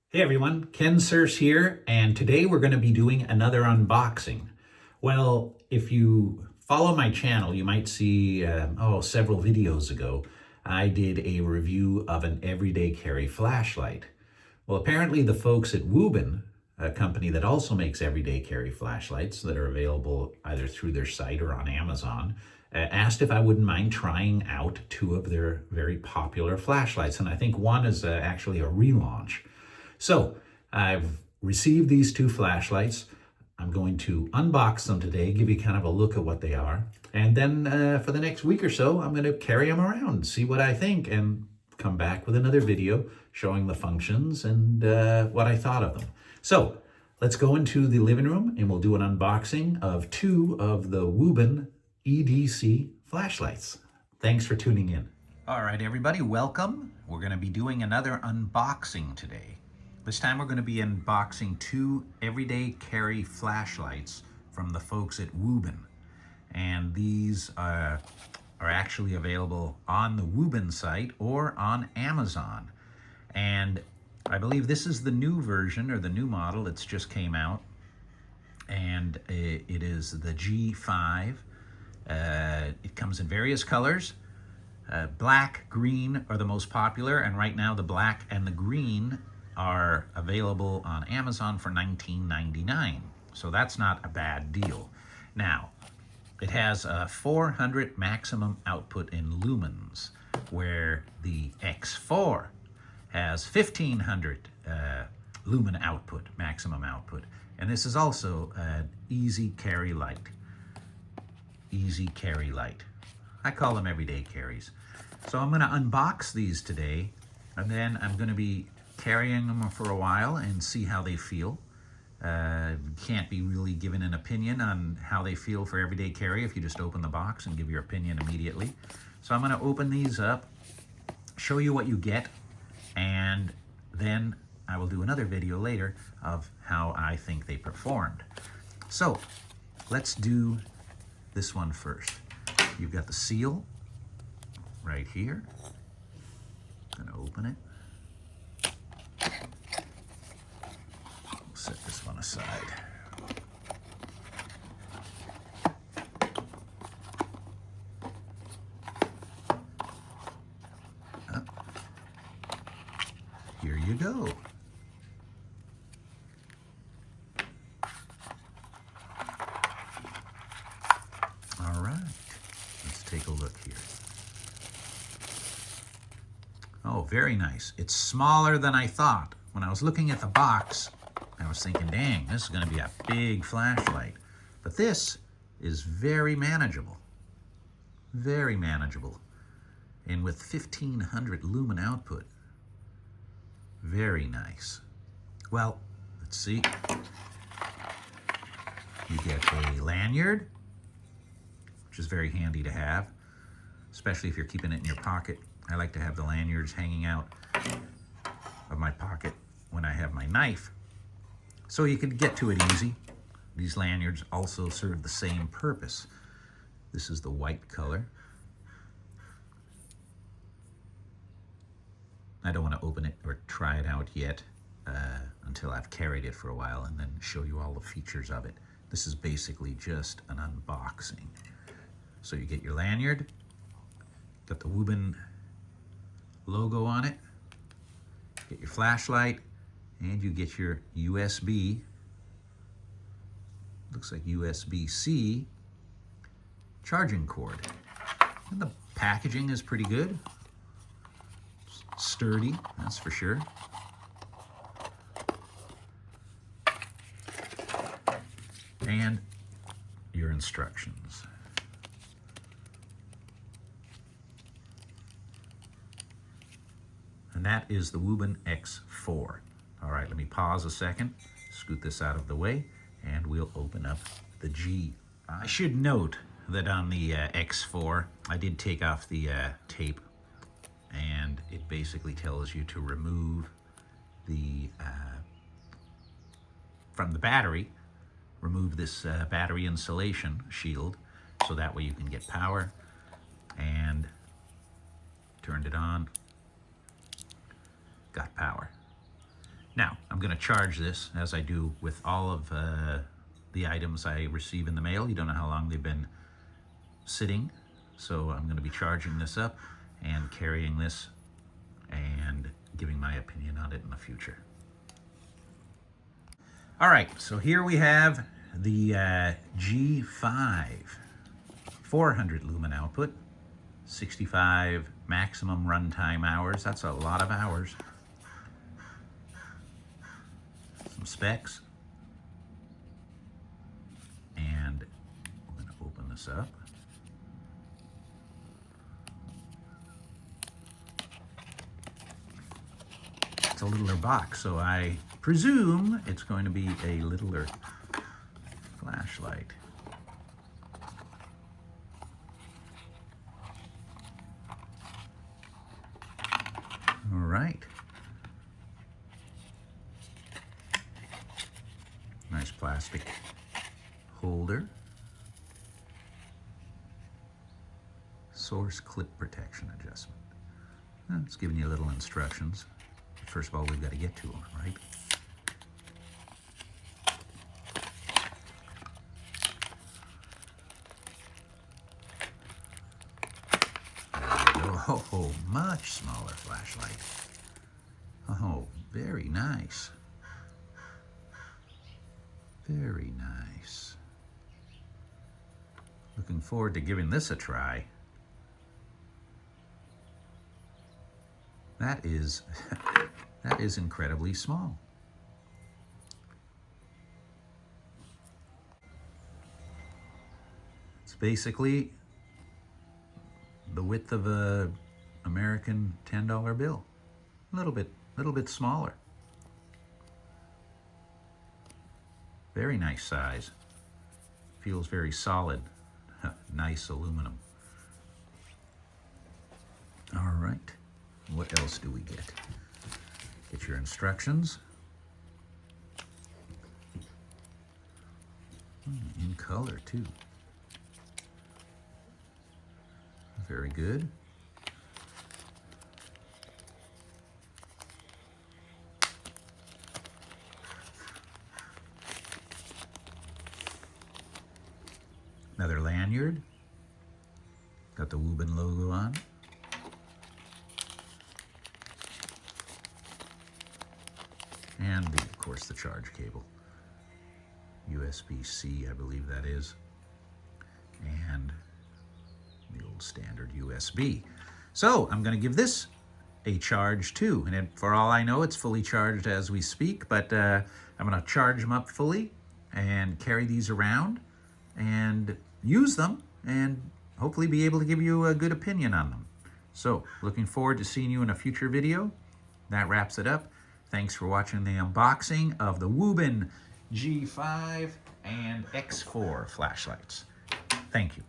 Hey everyone, Kensurfs here, and today we're going to be doing another unboxing. Well, if you follow my channel, you might see, several videos ago, I did a review of an everyday carry flashlight. Well, apparently the folks at Wuben, a company that also makes everyday carry flashlights that are available either through their site or on Amazon, asked if I wouldn't mind trying out two of their very popular flashlights. And I think one is actually a relaunch. So I've received these two flashlights. I'm going to unbox them today, give you kind of a look at what they are. And then for the next week or so, I'm going to carry them around, see what I think, and come back with another video showing the functions and what I thought of them. So let's go into the living room and we'll do an unboxing of two of the Wuben EDC flashlights. Thanks for tuning in. All right, everybody, welcome. We're going to be doing another unboxing today. This time we're going to be unboxing two everyday carry flashlights from the folks at Wuben. And these are actually available on the Wuben site or on Amazon. And I believe this is the new version or the new model that's just came out. And it is the G5. It comes in various colors. Black, green are the most popular, and right now the black and the green are available on Amazon for $19.99. So that's not a bad deal. Now, it has a 400 maximum output in lumens, where the X4 has 1500 lumen output, maximum output. And this is also an easy carry light. Easy carry light. I call them everyday carries. So I'm going to unbox these today, and then I'm going to be carrying them for a while and see how they feel. Can't be really given an opinion on how they feel for everyday carry if you just open the box and give your opinion immediately. So I'm going to open these up, show you what you get, and then I will do another video later of how I think they performed. So let's do this one first. You've got the seal right here. I'm going to open it. Set this one aside. Here you go. All right, let's take a look here. Oh, very nice. It's smaller than I thought. When I was looking at the box, I was thinking, dang, this is going to be a big flashlight. But this is very manageable. Very manageable. And with 1500 lumen output, very nice. Well, let's see. You get a lanyard, which is very handy to have, especially if you're keeping it in your pocket. I like to have the lanyards hanging out of my pocket when I have my knife, so you can get to it easy. These lanyards also serve the same purpose. This is the white color. I don't want to open it or try it out yet until I've carried it for a while and then show you all the features of it. This is basically just an unboxing. So you get your lanyard, got the Wuben logo on it, get your flashlight, and you get your USB, looks like USB-C charging cord. And the packaging is pretty good. Sturdy, that's for sure. And your instructions. And that is the Wuben X4. All right, let me pause a second, scoot this out of the way, and we'll open up the G. I should note that on the X4, I did take off the tape, and it basically tells you to remove the, from the battery, remove this battery insulation shield, so that way you can get power, and turned it on, got power. Now, I'm going to charge this as I do with all of the items I receive in the mail. You don't know how long they've been sitting, so I'm going to be charging this up and carrying this and giving my opinion on it in the future. All right, so here we have the G5, 400 lumen output, 65 maximum runtime hours. That's a lot of hours. Some specs. And I'm going to open this up. It's a littler box, so I presume it's going to be a littler flashlight. All right. Nice plastic holder. Source clip protection adjustment. It's giving you little instructions. First of all, we've got to get to them, right? Oh, much smaller flashlight. Oh, very nice. Very nice. Looking forward to giving this a try. That is incredibly small. It's basically the width of a American $10 bill. A little bit smaller. Very nice size. Feels very solid. Nice aluminum. All right. What else do we get? Get your instructions. In color too. Very good. Another lanyard. Got the Wuben logo on. And of course the charge cable. USB-C, I believe that is. And the old standard USB. So I'm going to give this a charge too. And for all I know, it's fully charged as we speak, but I'm going to charge them up fully and carry these around and use them and hopefully be able to give you a good opinion on them. So looking forward to seeing you in a future video. That wraps it up. Thanks for watching the unboxing of the Wuben G5 and X4 flashlights. Thank you.